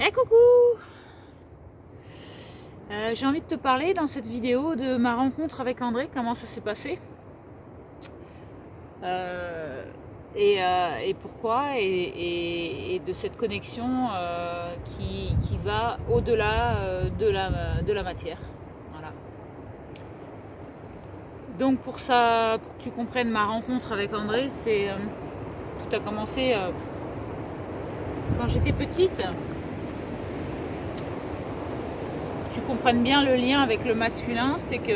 Eh coucou. J'ai envie de te parler dans cette vidéo de ma rencontre avec André, comment ça s'est passé euh, et pourquoi et de cette connexion qui va au-delà de la matière. Voilà. Donc pour ça, pour que tu comprennes ma rencontre avec André, tout a commencé quand j'étais petite. Tu comprennes bien le lien avec le masculin, c'est que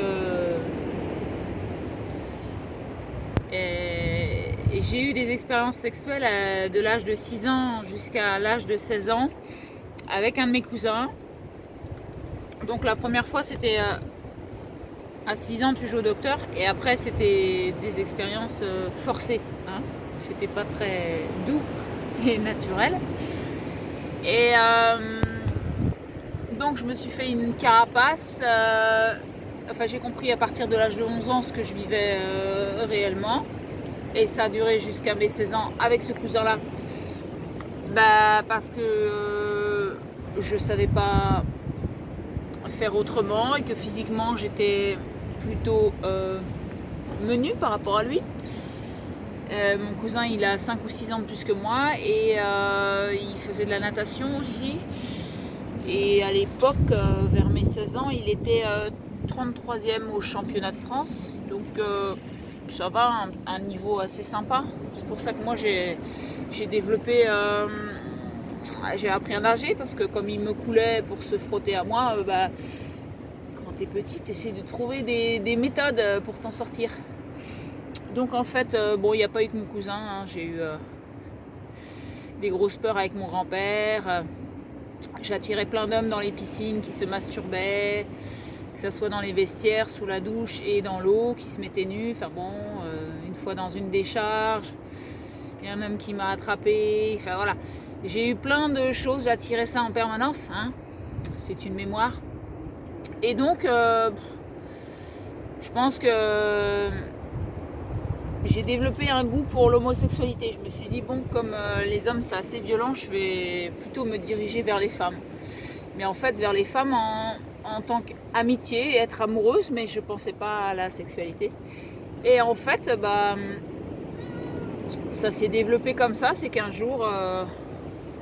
et j'ai eu des expériences sexuelles de l'âge de 6 ans jusqu'à l'âge de 16 ans avec un de mes cousins. Donc la première fois c'était à 6 ans tu joues au docteur et après c'était des expériences forcées. Hein. C'était pas très doux et naturel. Et donc je me suis fait une carapace. Enfin j'ai compris à partir de l'âge de 11 ans ce que je vivais réellement. Et ça a duré jusqu'à mes 16 ans avec ce cousin-là. Bah, parce que je savais pas faire autrement et que physiquement j'étais plutôt menue par rapport à lui. Mon cousin il a 5 ou 6 ans de plus que moi et il faisait de la natation aussi. Et à l'époque, vers mes 16 ans, il était 33e au championnat de France. Donc ça va, un niveau assez sympa. C'est pour ça que moi j'ai développé, j'ai appris à nager parce que comme il me coulait pour se frotter à moi, quand t'es petit, t'essaies de trouver des méthodes pour t'en sortir. Donc en fait, bon, il n'y a pas eu que mon cousin, hein. J'ai eu des grosses peurs avec mon grand-père. J'attirais plein d'hommes dans les piscines qui se masturbaient, que ce soit dans les vestiaires, sous la douche et dans l'eau, qui se mettaient nus. Enfin bon, une fois dans une décharge, il y a un homme qui m'a attrapé. Enfin voilà, j'ai eu plein de choses, j'attirais ça en permanence. Hein. C'est une mémoire. Et donc, je pense que j'ai développé un goût pour l'homosexualité. Je me suis dit, bon, comme les hommes c'est assez violent, je vais plutôt me diriger vers les femmes. Mais en fait, vers les femmes en tant qu'amitié et être amoureuse, mais je pensais pas à la sexualité. Et en fait, ça s'est développé comme ça. C'est qu'un jour,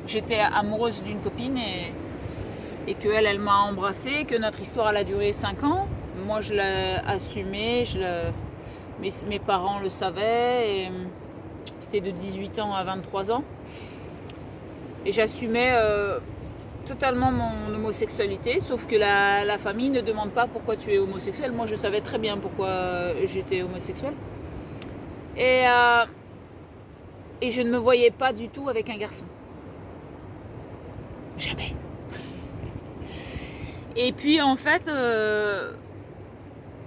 j'étais amoureuse d'une copine et qu'elle, elle m'a embrassée, que notre histoire, elle a duré 5 ans. Moi, je l'ai assumée, mes parents le savaient, et c'était de 18 ans à 23 ans. Et j'assumais totalement mon homosexualité, sauf que la famille ne demande pas pourquoi tu es homosexuel. Moi, je savais très bien pourquoi j'étais homosexuel. Et, euh, et je ne me voyais pas du tout avec un garçon. Jamais. Et puis, en fait,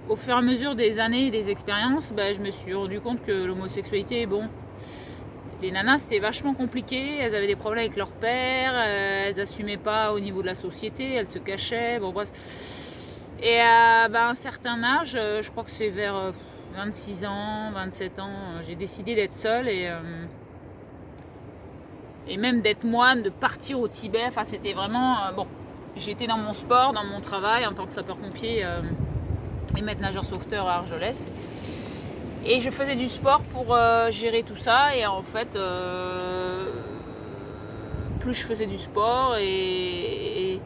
au fur et à mesure des années et des expériences, je me suis rendu compte que l'homosexualité, bon, les nanas c'était vachement compliqué, elles avaient des problèmes avec leur père, elles assumaient pas au niveau de la société, elles se cachaient, bon bref. Et à un certain âge, je crois que c'est vers 26 ans, 27 ans, j'ai décidé d'être seule et même d'être moine, de partir au Tibet. Enfin c'était vraiment, bon, j'étais dans mon sport, dans mon travail en tant que sapeur-pompier et maître nageur sauveteur à Argelès. Et je faisais du sport pour gérer tout ça. Et en fait, plus je faisais du sport et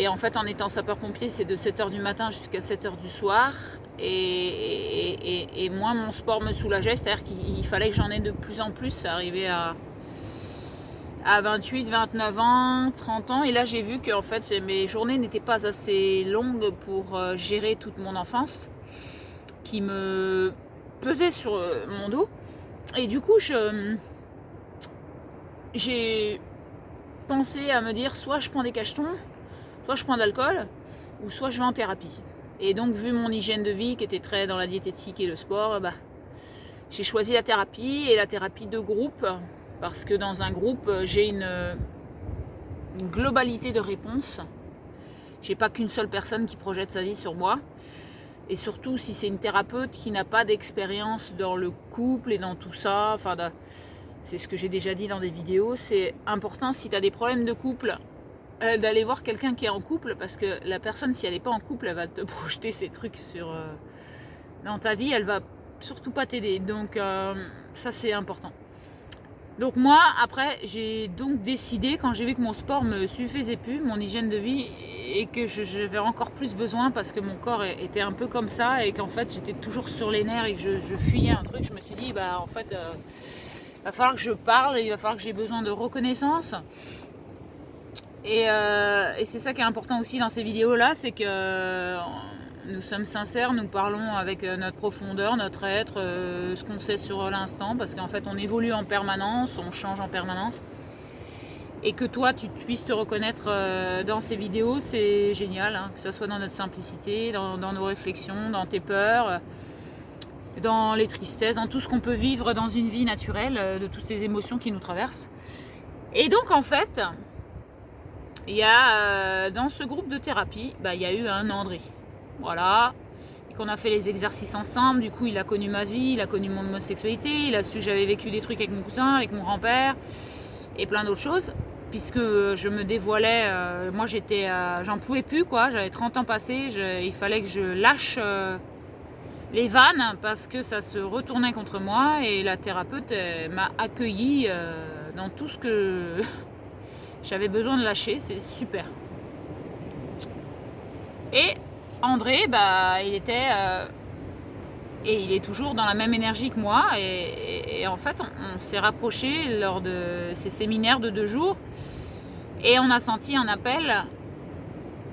en fait, en étant sapeur-pompier, c'est de 7h du matin jusqu'à 7h du soir. Et moi, mon sport me soulageait. C'est-à-dire qu'il fallait que j'en ai de plus en plus. Ça arrivait à 28, 29 ans, 30 ans. Et là, j'ai vu que en fait, mes journées n'étaient pas assez longues pour gérer toute mon enfance, qui me pesait sur mon dos. Et du coup, j'ai pensé à me dire, soit je prends des cachetons, soit je prends de l'alcool, ou soit je vais en thérapie. Et donc, vu mon hygiène de vie qui était très dans la diététique et le sport, j'ai choisi la thérapie, et la thérapie de groupe, parce que dans un groupe, j'ai une globalité de réponses. J'ai pas qu'une seule personne qui projette sa vie sur moi. Et surtout, si c'est une thérapeute qui n'a pas d'expérience dans le couple et dans tout ça, c'est ce que j'ai déjà dit dans des vidéos, c'est important si tu as des problèmes de couple d'aller voir quelqu'un qui est en couple, parce que la personne, si elle n'est pas en couple, elle va te projeter ces trucs dans ta vie, elle va surtout pas t'aider. Donc ça, c'est important. Donc moi, après, j'ai donc décidé, quand j'ai vu que mon sport me suffisait plus, mon hygiène de vie, et que j'avais encore plus besoin parce que mon corps était un peu comme ça, et qu'en fait j'étais toujours sur les nerfs et que je fuyais un truc, je me suis dit, en fait, il va falloir que je parle, il va falloir que j'ai besoin de reconnaissance. Et c'est ça qui est important aussi dans ces vidéos-là, c'est que nous sommes sincères, nous parlons avec notre profondeur, notre être, ce qu'on sait sur l'instant, parce qu'en fait on évolue en permanence, on change en permanence. Et que toi tu puisses te reconnaître dans ces vidéos, c'est génial, hein, que ce soit dans notre simplicité, dans nos réflexions, dans tes peurs, dans les tristesses, dans tout ce qu'on peut vivre dans une vie naturelle, de toutes ces émotions qui nous traversent. Et donc en fait, il y a dans ce groupe de thérapie, il y a eu un André. Voilà, et qu'on a fait les exercices ensemble. Du coup, il a connu ma vie, il a connu mon homosexualité, il a su que j'avais vécu des trucs avec mon cousin, avec mon grand-père et plein d'autres choses, puisque je me dévoilais. Moi, j'en pouvais plus, quoi. J'avais 30 ans passés, il fallait que je lâche les vannes parce que ça se retournait contre moi, et la thérapeute m'a accueilli dans tout ce que j'avais besoin de lâcher. C'est super. Et André, il était et il est toujours dans la même énergie que moi, et en fait on s'est rapprochés lors de ces séminaires de 2 jours, et on a senti un appel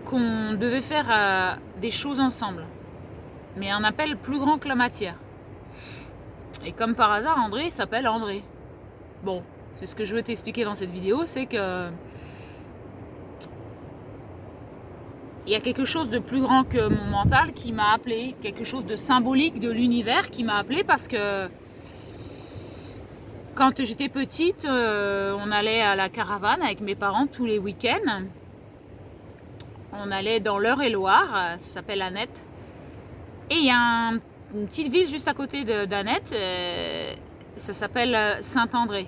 qu'on devait faire des choses ensemble, mais un appel plus grand que la matière. Et comme par hasard, André s'appelle André. Bon, c'est ce que je veux t'expliquer dans cette vidéo, c'est que il y a quelque chose de plus grand que mon mental qui m'a appelé, quelque chose de symbolique de l'univers qui m'a appelé, parce que quand j'étais petite, on allait à la caravane avec mes parents tous les week-ends. On allait dans l'Eure-et-Loire, ça s'appelle Annette. Et il y a une petite ville juste à côté d'Annette, ça s'appelle Saint-André.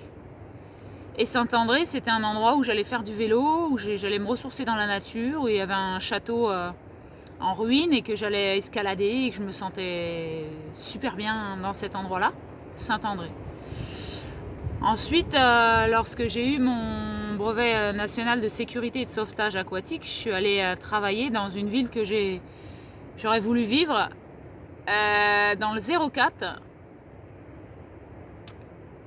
Et Saint-André, c'était un endroit où j'allais faire du vélo, où j'allais me ressourcer dans la nature, où il y avait un château en ruine, et que j'allais escalader, et que je me sentais super bien dans cet endroit-là, Saint-André. Ensuite, lorsque j'ai eu mon brevet national de sécurité et de sauvetage aquatique, je suis allée travailler dans une ville que j'aurais voulu vivre, dans le 04.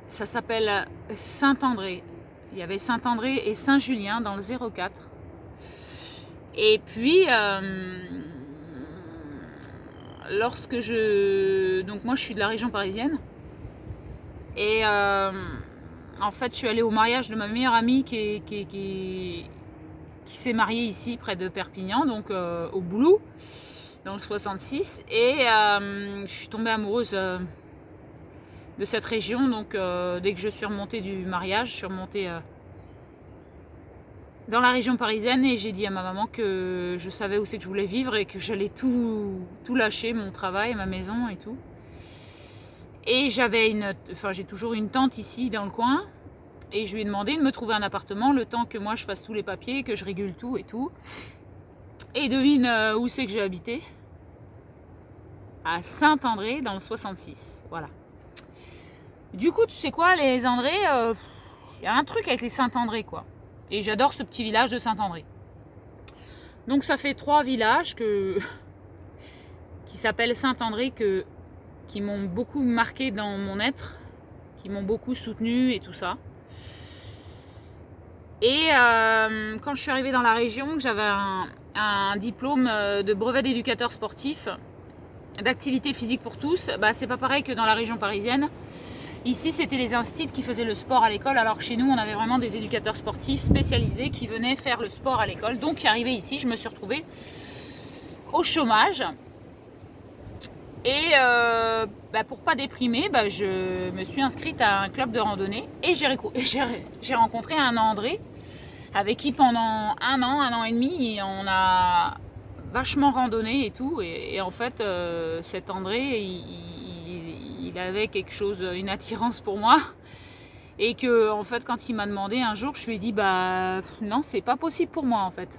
Ça s'appelle Saint-André. Il y avait Saint-André et Saint-Julien dans le 04. Et puis, donc moi je suis de la région parisienne. Et en fait, je suis allée au mariage de ma meilleure amie qui s'est mariée ici, près de Perpignan, donc au Boulou, dans le 66. Et je suis tombée amoureuse de cette région, donc dès que je suis remontée du mariage, je suis remontée dans la région parisienne, et j'ai dit à ma maman que je savais où c'est que je voulais vivre, et que j'allais tout lâcher, mon travail, ma maison et tout. Et j'ai toujours une tante ici dans le coin, et je lui ai demandé de me trouver un appartement le temps que moi je fasse tous les papiers, que je régule tout et tout. Et devine où c'est que j'ai habité? À Saint-André dans le 66, voilà. Du coup, tu sais quoi, les André, y a un truc avec les Saint-André, quoi. Et j'adore ce petit village de Saint-André. Donc ça fait 3 villages qui s'appellent Saint-André, qui m'ont beaucoup marqué dans mon être, qui m'ont beaucoup soutenu et tout ça. Et quand je suis arrivée dans la région, j'avais un diplôme de brevet d'éducateur sportif, d'activité physique pour tous. C'est pas pareil que dans la région parisienne. Ici, c'était les instituts qui faisaient le sport à l'école, alors que chez nous, on avait vraiment des éducateurs sportifs spécialisés qui venaient faire le sport à l'école. Donc, arrivée ici, je me suis retrouvée au chômage. Et pour pas déprimer, je me suis inscrite à un club de randonnée, et j'ai rencontré un André avec qui pendant un an et demi, on a vachement randonné et tout. Et en fait, cet André, il avait quelque chose, une attirance pour moi. Et que en fait quand il m'a demandé un jour, je lui ai dit bah non, c'est pas possible pour moi en fait.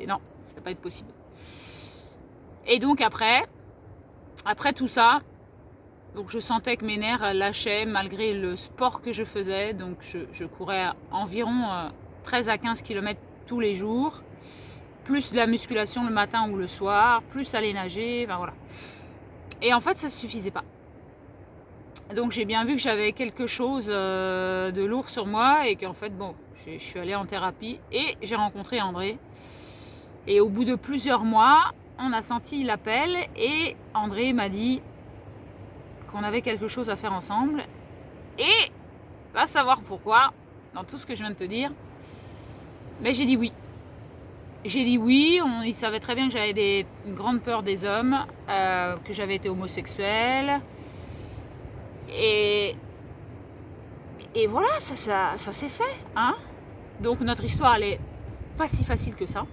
Non, ça va pas être possible. Et donc après tout ça, donc je sentais que mes nerfs lâchaient malgré le sport que je faisais. Donc je courais environ 13 à 15 km tous les jours, plus de la musculation le matin ou le soir, plus aller nager, enfin voilà. Et en fait ça ne suffisait pas. Donc j'ai bien vu que j'avais quelque chose de lourd sur moi et qu'en fait bon, je suis allée en thérapie et j'ai rencontré André. Et au bout de plusieurs mois, on a senti l'appel et André m'a dit qu'on avait quelque chose à faire ensemble. Et va savoir pourquoi, dans tout ce que je viens de te dire, mais j'ai dit oui. J'ai dit oui, il savait très bien que j'avais une grande peur des hommes, que j'avais été homosexuelle. Et voilà, ça s'est fait. Hein. Donc notre histoire, elle est pas si facile que ça.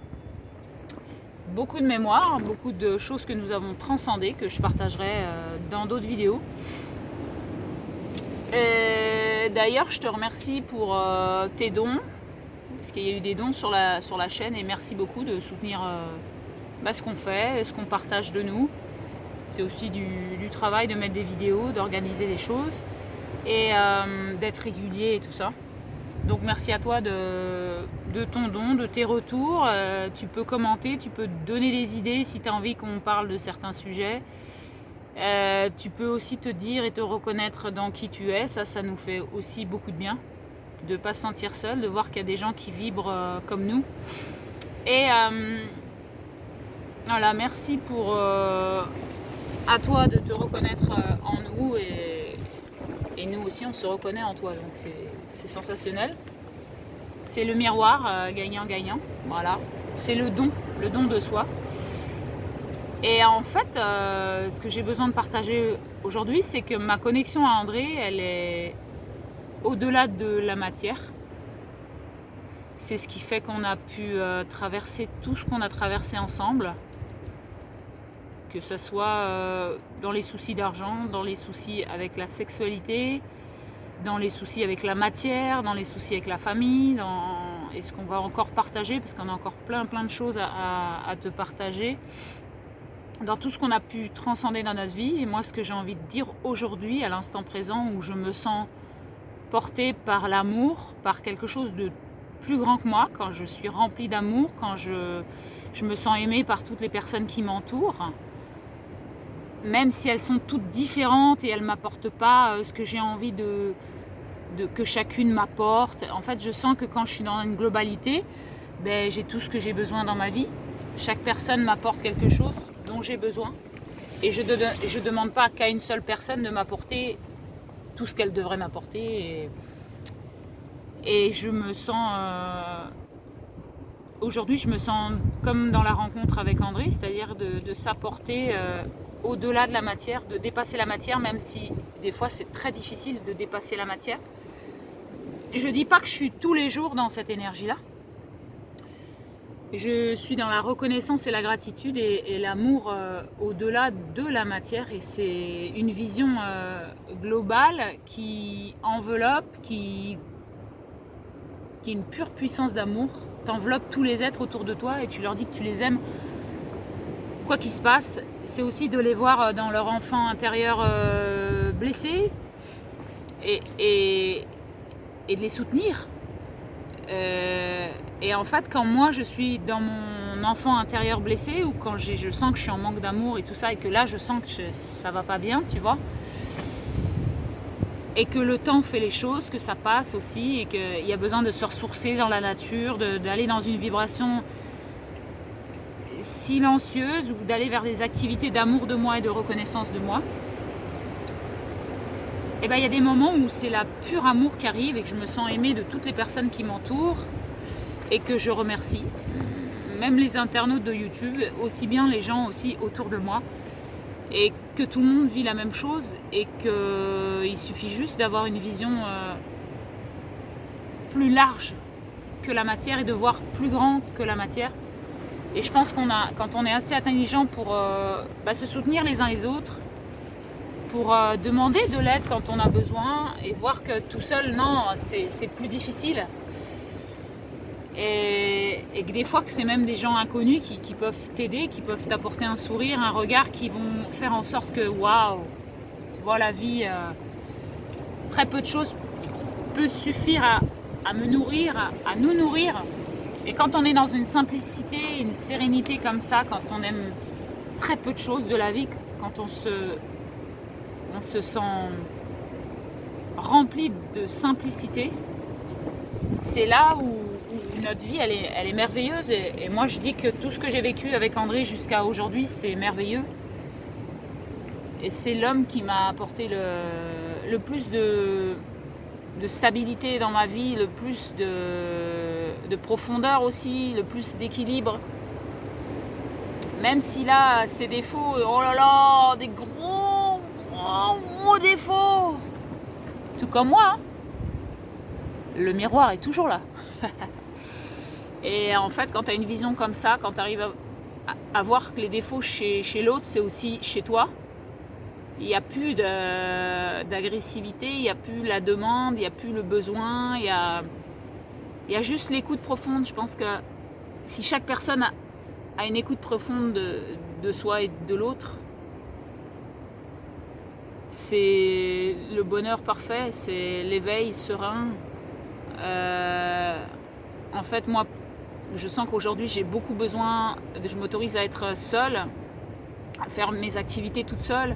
Beaucoup de mémoire, beaucoup de choses que nous avons transcendées, que je partagerai dans d'autres vidéos. D'ailleurs, je te remercie pour tes dons, parce qu'il y a eu des dons sur la chaîne, et merci beaucoup de soutenir ce qu'on fait, ce qu'on partage de nous. C'est aussi du travail de mettre des vidéos, d'organiser les choses, et d'être régulier et tout ça. Donc merci à toi de ton don, de tes retours. Tu peux commenter, tu peux donner des idées si tu as envie qu'on parle de certains sujets. Tu peux aussi te dire et te reconnaître dans qui tu es. Ça nous fait aussi beaucoup de bien. De ne pas se sentir seul, de voir qu'il y a des gens qui vibrent comme nous. Et voilà, merci pour à toi de te reconnaître en nous et nous aussi on se reconnaît en toi, donc c'est sensationnel. C'est le miroir gagnant-gagnant, voilà. C'est le don de soi. Et en fait, ce que j'ai besoin de partager aujourd'hui, c'est que ma connexion à André, elle est au-delà de la matière. C'est ce qui fait qu'on a pu traverser tout ce qu'on a traversé ensemble. Que ce soit dans les soucis d'argent, dans les soucis avec la sexualité, dans les soucis avec la matière, dans les soucis avec la famille, et ce qu'on va encore partager, parce qu'on a encore plein de choses à te partager, dans tout ce qu'on a pu transcender dans notre vie. Et moi, ce que j'ai envie de dire aujourd'hui, à l'instant présent, où je me sens portée par l'amour, par quelque chose de plus grand que moi, quand je suis remplie d'amour, quand je me sens aimée par toutes les personnes qui m'entourent, même si elles sont toutes différentes et elles ne m'apportent pas ce que j'ai envie que chacune m'apporte. En fait, je sens que quand je suis dans une globalité, j'ai tout ce que j'ai besoin dans ma vie. Chaque personne m'apporte quelque chose dont j'ai besoin. Et je ne demande pas qu'à une seule personne de m'apporter tout ce qu'elle devrait m'apporter. Et je me sens... aujourd'hui, je me sens comme dans la rencontre avec André, c'est-à-dire de s'apporter... au-delà de la matière, de dépasser la matière, même si des fois c'est très difficile de dépasser la matière. Je ne dis pas que je suis tous les jours dans cette énergie-là. Je suis dans la reconnaissance et la gratitude et l'amour au-delà de la matière. Et c'est une vision globale qui enveloppe, qui est une pure puissance d'amour. T'enveloppes tous les êtres autour de toi et tu leur dis que tu les aimes. Quoi qu'il se passe, c'est aussi de les voir dans leur enfant intérieur blessé et de les soutenir. Et en fait, quand moi je suis dans mon enfant intérieur blessé ou quand je sens que je suis en manque d'amour et tout ça et que là je sens que ça va pas bien, tu vois, et que le temps fait les choses, que ça passe aussi et qu'il y a besoin de se ressourcer dans la nature, d'aller dans une vibration silencieuse ou d'aller vers des activités d'amour de moi et de reconnaissance de moi, et il y a des moments où c'est la pure amour qui arrive et que je me sens aimée de toutes les personnes qui m'entourent et que je remercie, même les internautes de YouTube, aussi bien les gens aussi autour de moi, et que tout le monde vit la même chose et qu'il suffit juste d'avoir une vision plus large que la matière et de voir plus grand que la matière. Et je pense quand on est assez intelligent pour se soutenir les uns les autres, pour demander de l'aide quand on a besoin et voir que tout seul, non, c'est plus difficile. Et que des fois que c'est même des gens inconnus qui peuvent t'aider, qui peuvent t'apporter un sourire, un regard, qui vont faire en sorte que waouh, tu vois la vie, très peu de choses peut suffire à me nourrir, à nous nourrir. Et quand on est dans une simplicité, une sérénité comme ça, quand on aime très peu de choses de la vie, quand on se sent rempli de simplicité, c'est là où notre vie elle est merveilleuse. Et moi je dis que tout ce que j'ai vécu avec André jusqu'à aujourd'hui, c'est merveilleux. Et c'est l'homme qui m'a apporté le plus de stabilité dans ma vie, le plus de profondeur aussi, le plus d'équilibre. Même s'il a ses défauts, oh là là, des gros défauts. Tout comme moi, hein. Le miroir est toujours là. Et en fait, quand tu as une vision comme ça, quand tu arrives à voir que les défauts chez l'autre, c'est aussi chez toi, il n'y a plus d'agressivité, il n'y a plus la demande, il n'y a plus le besoin, il y a juste l'écoute profonde. Je pense que si chaque personne a une écoute profonde de soi et de l'autre, c'est le bonheur parfait, c'est l'éveil serein. En fait, moi, je sens qu'aujourd'hui, j'ai beaucoup besoin, je m'autorise à être seule, à faire mes activités toute seule,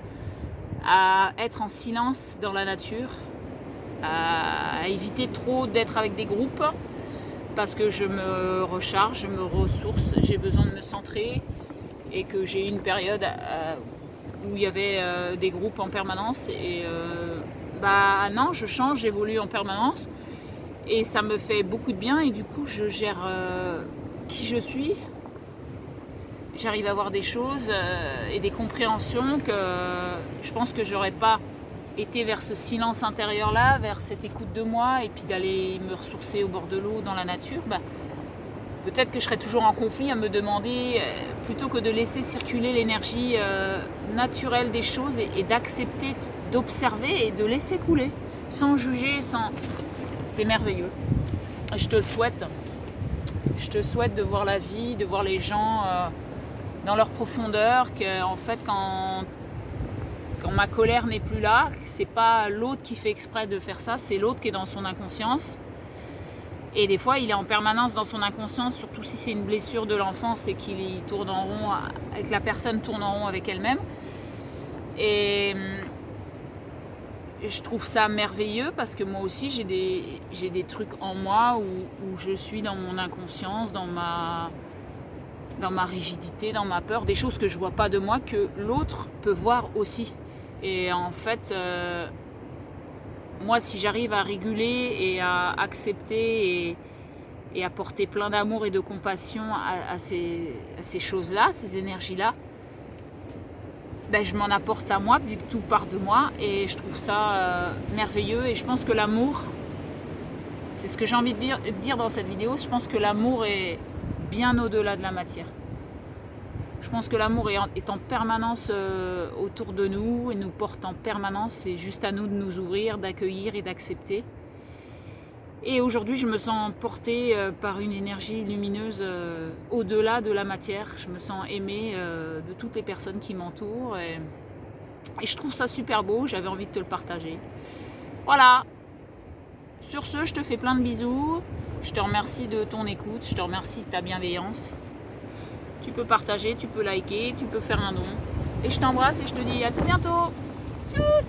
à être en silence dans la nature, à éviter trop d'être avec des groupes, parce que je me recharge, je me ressource, j'ai besoin de me centrer, et que j'ai eu une période où il y avait des groupes en permanence, et non, je change, j'évolue en permanence, et ça me fait beaucoup de bien, et du coup je gère qui je suis. J'arrive à voir des choses et des compréhensions que je pense que j'aurais pas été vers ce silence intérieur là, vers cette écoute de moi, et puis d'aller me ressourcer au bord de l'eau dans la nature. Peut-être que je serais toujours en conflit à me demander, plutôt que de laisser circuler l'énergie naturelle des choses, et d'accepter, d'observer et de laisser couler, sans juger, c'est merveilleux. Je te le souhaite. Je te souhaite de voir la vie, de voir les gens dans leur profondeur, que en fait quand ma colère n'est plus là, c'est pas l'autre qui fait exprès de faire ça, c'est l'autre qui est dans son inconscience. Et des fois il est en permanence dans son inconscience, surtout si c'est une blessure de l'enfance et qu'il tourne en rond, et que la personne tourne en rond avec elle-même. Et je trouve ça merveilleux, parce que moi aussi j'ai des trucs en moi où je suis dans mon inconscience, dans ma rigidité, dans ma peur, des choses que je vois pas de moi, que l'autre peut voir aussi. Et en fait, moi si j'arrive à réguler et à accepter et à porter plein d'amour et de compassion à ces choses-là, ces énergies-là, je m'en apporte à moi, vu que tout part de moi, et je trouve ça merveilleux. Et je pense que l'amour, c'est ce que j'ai envie de dire dans cette vidéo, je pense que l'amour est bien au-delà de la matière. Je pense que l'amour est en permanence autour de nous et nous porte en permanence. C'est juste à nous de nous ouvrir, d'accueillir et d'accepter. Et aujourd'hui, je me sens portée par une énergie lumineuse au-delà de la matière. Je me sens aimée de toutes les personnes qui m'entourent. Et je trouve ça super beau. J'avais envie de te le partager. Voilà. Sur ce, je te fais plein de bisous. Je te remercie de ton écoute. Je te remercie de ta bienveillance. Tu peux partager, tu peux liker, tu peux faire un don. Et je t'embrasse et je te dis à tout bientôt. Tchuss!